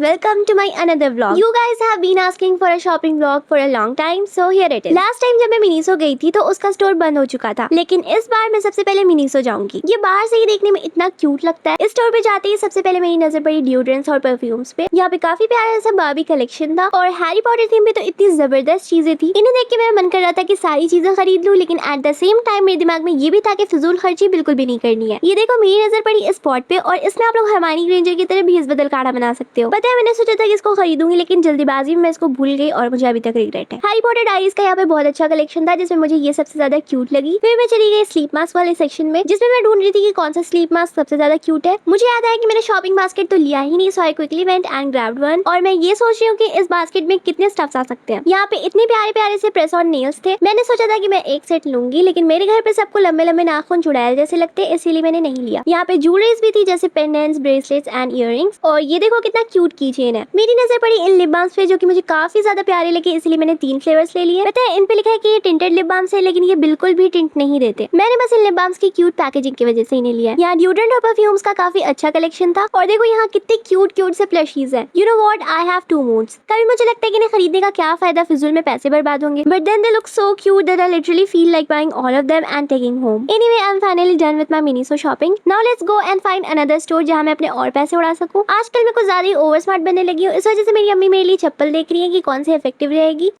welcome to my another vlog. You guys have been asking for a shopping vlog for a long time, so here it is. Last time जब मैं Miniso गई थी तो उसका store बंद हो चुका था, लेकिन इस बार मैं सबसे पहले मिनीसो जाऊंगी। ये बाहर से ही देखने में इतना क्यूट लगता है। इस स्टोर पे जाते ही सबसे पहले मेरी नजर पड़ी डिओड्रेंट्स और परफ्यूम्स पे। यहाँ पे काफी प्यारा सा बार्बी कलेक्शन था और हैरी पॉटर थीम पे तो इतनी जबरदस्त चीजें थी। इन्हें देख के मेरा मन कर रहा था कि सारी चीजें खरीद लूं, लेकिन एट द सेम टाइम मेरे दिमाग में ये भी था कि फिजूल खर्ची बिल्कुल भी नहीं करनी है। ये देखो मेरी नजर पड़ी इस स्पॉट पे और इसमें आप लोग हरमाइनी ग्रेंजर की तरह भेस बदल काढ़ा बना सकते हो। पता है मैंने सोचा था कि इसको खरीदूंगी, लेकिन जल्दीबाजी में मैं इसको भूल गई और मुझे अभी तक रिग्रेट है। हैरी पॉटर डायरीज का यहाँ पे बहुत अच्छा कलेक्शन था, जिसमें मुझे ये सबसे ज्यादा क्यूट लगी। फिर मैं चली गई स्लीप मास्क वाले सेक्शन में, जिसमें मैं ढूंढ रही थी कि कौन सा स्लीप मास्क सबसे ज्यादा क्यूट है। मुझे याद आया कि मैंने शॉपिंग बास्केट तो लिया ही नहीं, so I quickly went and grabbed one. और मैं ये सोच रही हूँ कि इस बास्केट में कितने स्टफ्स आ सकते हैं। यहाँ पे इतने प्यारे प्यारे से प्रेस ऑन नेल्स थे। मैंने सोचा था कि मैं एक सेट लूंगी, लेकिन मेरे घर पे सबको लंबे लंबे नाखून चुड़ैल जैसे लगते, इसीलिए मैंने नहीं लिया। यहाँ पे ज्वेलरीज भी थी, जैसे पेंडेंट्स, ब्रेसलेट्स एंड इयररिंग्स। और ये देखो कितना क्यूट की चेन है। मेरी नजर पड़ी इन लिप बाम्स पे, जो कि मुझे काफी ज्यादा प्यारे लगे, इसलिए मैंने 3 फ्लेवर्स ले लिए। पता है इन पे लिखा है कि ये टिंटेड लिप बाम्स है, लेकिन ये बिल्कुल भी टिंट नहीं देते। मैंने बस इन लिप बाम्स की क्यूट पैकेजिंग की वजह से इन्हें लिया। यहाँ डिओड्रेंट और परफ्यूम्स का काफी अच्छा कलेक्शन था। और देखो यहाँ कितने क्यूट क्यूट से प्लशीज है। You know what, I have 2 moods। कभी मुझे लगता है कि इन्हें खरीदने का क्या फायदा, फिजूल में पैसे बर्बाद होंगे, but then they look so cute that I literally feel like buying all of them and taking home. Anyway, I am finally done with my Miniso shopping. Now let's go and find another store जहाँ मैं अपने और पैसे उड़ा सकूं। आजकल मैं कुछ ज्यादा ही ओवर स्मार्ट बनने लगी हूँ, इस वजह से मेरी अम्मी मेरे लिए चप्पल देख रही है कि कौन सी इफेक्टिव रहेगी।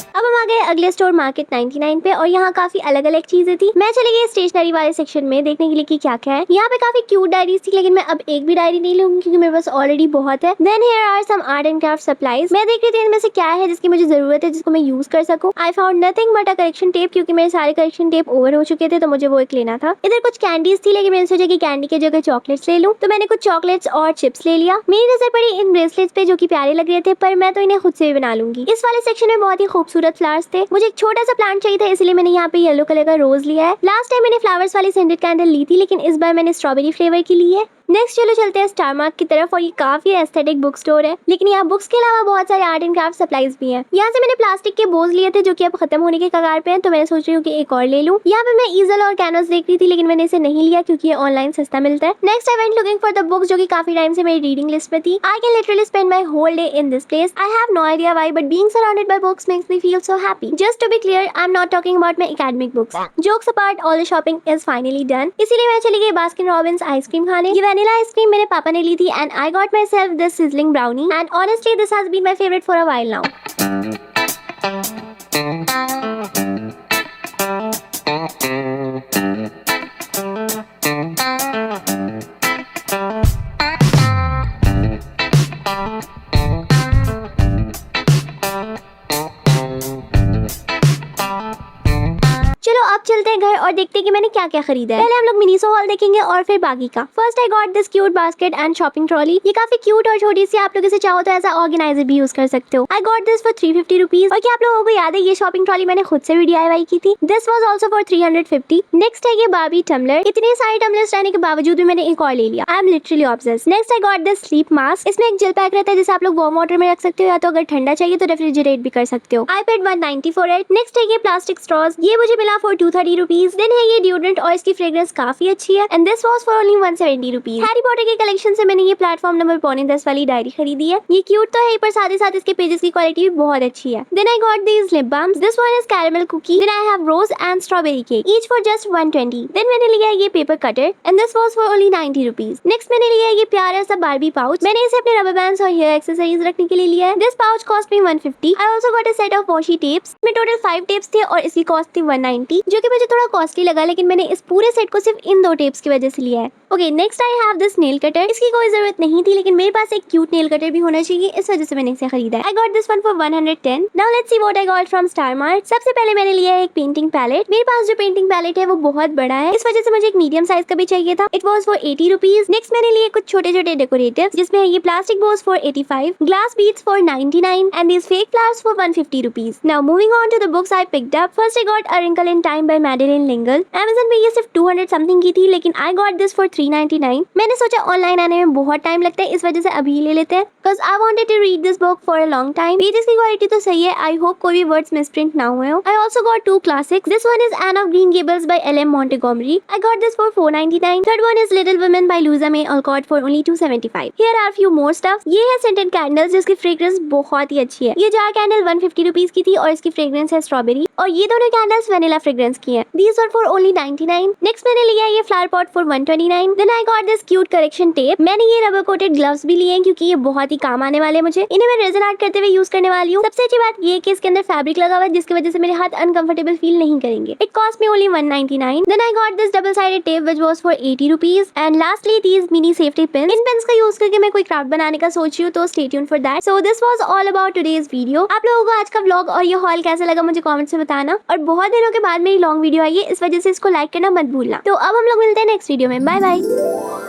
अब हम आ गए अगले स्टोर मार्केट 99 पे और यहाँ काफी अलग अलग चीजें थी। मैं चली गई स्टेशनरी वाले सेक्शन में देखने के लिए कि क्या क्या है। यहाँ पे काफी क्यूट डायरीज थी, लेकिन मैं अब एक भी डायरी नहीं लूंगी क्योंकि मेरे पास ऑलरेडी बहुत है। Then here are some art and craft supplies. मैं देख रही थी इनमें से क्या है जिसकी मुझे जरूरत है, जिसको मैं यूज कर सकूं। I found nothing but a correction tape, क्योंकि मेरे सारे करेक्शन टेप ओवर हो चुके थे, तो मुझे वो एक लेना था। इधर कुछ कैंडीज थी, लेकिन मैंने सोचा कि कैंडी की जगह चॉकलेट्स ले लूं, तो मैंने कुछ चॉकलेट्स और चिप्स ले लिया। मेरी नजर पड़ी इन ब्रेसलेट्स पे, जो की प्यारे लग रहे थे, पर मैं तो इन्हें खुद से भी बना लूंगी। इस वाले सेक्शन में बहुत ही खूबसूरत फ्लावर्स थे। मुझे एक छोटा सा प्लांट चाहिए था, इसलिए मैंने यहाँ पे येलो कलर का रोज लिया है। लास्ट टाइम मैंने फ्लावर्स वाली सेंटेड कैंडल ली थी, लेकिन इस बार मैंने स्ट्रॉबेरी फ्लेवर की ली है। नेक्स्ट चलो चलते हैं स्टार मार्क की तरफ, और ये काफी एस्थेटिक बुक स्टोर है, लेकिन यहाँ बुक्स के अलावा बहुत सारे आर्ट एंड क्राफ्ट सप्लाईज भी हैं। यहाँ से मैंने प्लास्टिक के बोझ लिए थे, जो कि अब खत्म होने के कगार पे हैं, तो मैं सोच रही हूँ कि एक और ले लूँ। यहाँ पे मैं ईजल और कैनवस देख रही थी, लेकिन मैंने इसे नहीं लिया क्योंकि ये ऑनलाइन सस्ता मिलता है। Next I went looking for the books, जो कि काफी टाइम से मेरी रीडिंग लिस्ट में थी। I can literally spend my whole day in this place. I have no idea why, but being surrounded by books makes me feel so happy. Just to be clear, I am not talking about my academic books. Jokes apart, all the shopping is finally done. इसीलिए मैं चली गई Baskin Robbins ice cream खाने। ये vanilla ice cream मेरे पापा ने ली थी, and I got myself this sizzling brownie, and honestly this has been my favorite for a while now. चलो अब चलते हैं घर और देखते हैं कि मैंने क्या क्या खरीदा है। पहले हम लोग मिनीसो हॉल देखेंगे और फिर बाकी का। First I got this cute basket and shopping trolley. ये काफी क्यूट और छोटी सी, आप लोग इसे चाहो तो ऐसा ऑर्गेनाइजर भी यूज कर सकते हो। I got this for 350 rupees. और क्या आप लोगों को याद है, ये शॉपिंग ट्रॉली मैंने खुद से भी DIY की थी। This was also for 350। Next है ये बार्बी टम्बलर। इतने सारे टम्बलर्स रहने के बावजूद भी मैंने एक और ले लिया। I am literally obsessed. Next I got this sleep mask. इसमें एक जेल पैक रहता है, जिसे आप लोग वार्म वाटर में रख सकते हो, या तो अगर ठंडा चाहिए तो रेफ्रिजरेट भी कर सकते हो। I paid 190 for it. Next है ये प्लास्टिक स्ट्रॉज। ये मुझे मिला फॉर 230 रुपीज। देन है ये डिओड्रेंट और इसकी फ्रेग्रेंस काफी अच्छी है, and this was for only 170 rupees. Harry Potter के कलेक्शन से मैंने ये प्लेटफॉर्म नंबर 10 वाली डायरी खरीदी है। ये क्यूट तो है, पर साथ ही साथ इसके पेजेस की क्वालिटी भी बहुत अच्छी है। Then I got these lip balms. This one is caramel cookie. Then I have rose and strawberry cake, each for just 120। देन मैंने लिया ये paper cutter, and this was for only 90 rupees. Next मैंने लिया ये प्यारा सा बार्बी पाउच। मैंने इसे अपने रबर बैंड्स और हेयर एक्सेसरीज रखने के लिए लिया है। This pouch cost me 150। I also got a set of washi tapes. में टोटल 5 टेप्स थे और इसकी कॉस्ट थी 190, जो कि मुझे थोड़ा कॉस्टली लगा, लेकिन मैंने इस पूरे सेट को सिर्फ इन 2 टेप्स की वजह से लिया है। Okay, next I have this nail cutter. इसकी कोई जरूरत नहीं थी, लेकिन मेरे पास एक क्यूट नेल कटर भी होना चाहिए, इस वजह से मैंने इसे खरीदा है। I got this one for 110। Now let's see what I got from star mart. सबसे पहले मैंने लिया है एक पेंटिंग पैलेट। मेरे पास जो पेंटिंग पैलेट है वो बहुत बड़ा है, इस वजह से मुझे एक मीडियम साइज का भी चाहिए था। It was for 80 rupees. Next मैंने लिए कुछ छोटे छोटे डेकोरेटिव्स, जिसमें ये plastic Bose for 85, glass beads for 99, and these fake flowers for 150 rupees. Now moving on to the books I picked up. First I got A Wrinkle in Time by Madeline in lingual. Amazon पे ये सिर्फ 200 something की थी, लेकिन I got this for 399। मैंने सोचा online आने में बहुत टाइम लगता है, इस वजह से अभी ले लेते हैं, cause I wanted to read this book for a long time। Pages की क्वालिटी तो सही है, I hope कोई भी वर्ड्स मिसप्रिंट ना हुए हो। I also got 2 classics। This one is Anne of Green Gables by L.M. Montgomery। I got this for 499। Third one is Little Women by Louisa May Alcott for only 275। Here are few more stuff। ये है scented candles जिसकी fragrance बहुत ही अच्छी है। ये jar candle 150 rupees की थी और इसकी फ्रेग्रेंस है स्ट्रॉबेरी, और ये दोनों कैंडल्स वैनिला फ्रेग्रेंस की हैं। These were for only 99। Next मैंने लिया ये flower pot for 129। Then I got this cute correction tape। मैंने ये रबर कोटेड ग्लव्स भी लिए हैं क्योंकि ये बहुत ही काम आने वाले हैं मुझे। इन्हें मैं रेजन आर्ट करते हुए यूज करने वाली हूँ। सबसे अच्छी बात ये है कि इसके अंदर फैब्रिक लगा हुआ है जिसकी वजह से मेरे हाथ अनकंफर्टेबल फील नहीं करेंगे। It cost me only 199। Then I got this double sided tape which was for 80 rupees। And lastly these mini safety pins। In pins का यूज करके मैं कोई क्राफ्ट बनाने का सोच रही हूँ, तो stay tuned for that। So this was all about today's video। आप लोगों को आज का व्लॉग और ये हॉल कैसा लगा मुझे कमेंट में बताना, और बहुत दिनों के बाद मेरी लॉन्ग वीडियो आई है, इस वजह से इसको लाइक करना मत भूलना। तो अब हम लोग मिलते हैं नेक्स्ट वीडियो में। Bye bye.